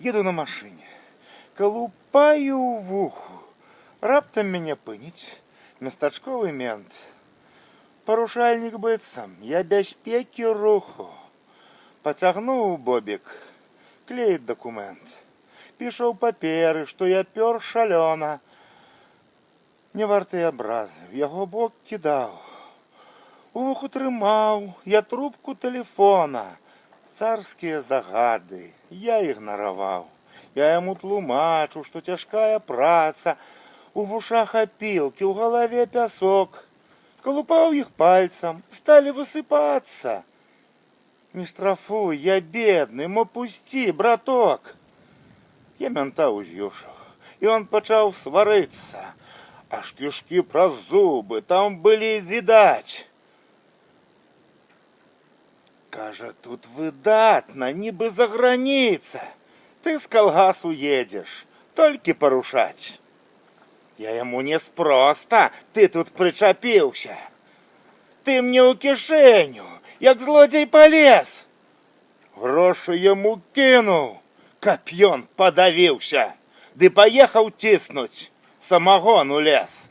Еду на машине, колупаю в уху. Раптам мяне пыніць местачковы мент. Парушальнік быццам, я бяспекі руху. Пацягнуў бобік, клеіць дакумент. Піша ў паперы, што я пёр шалёна. Не варты абразы, в яго бок кідаў. У вуху трымаў я трубку тэлефона. Царскія загады я ігнараваў. Я яму тлумачу, што цяжкая праца. У вушах апілкі, у галаве пясок. Колупаў іх пальцам, сталі высыпацца. Не штрафуй, я бедны, мо пусці, браток. Я мянта ўз'юшаў, і он пачаў сварыцца. Аж кішкі праз зубы там былі відаць. Кажа, тут выдатна, нібы за граніца. Ты з калгасу едзеш, толькі парушаць. Я яму неспроста, ты тут прычапіўся. Ты мне ў кішэню, як злодзей палез. Грошы яму кінуў, каб ён падавіўся, ды паехаў ціснуць самагон у лес.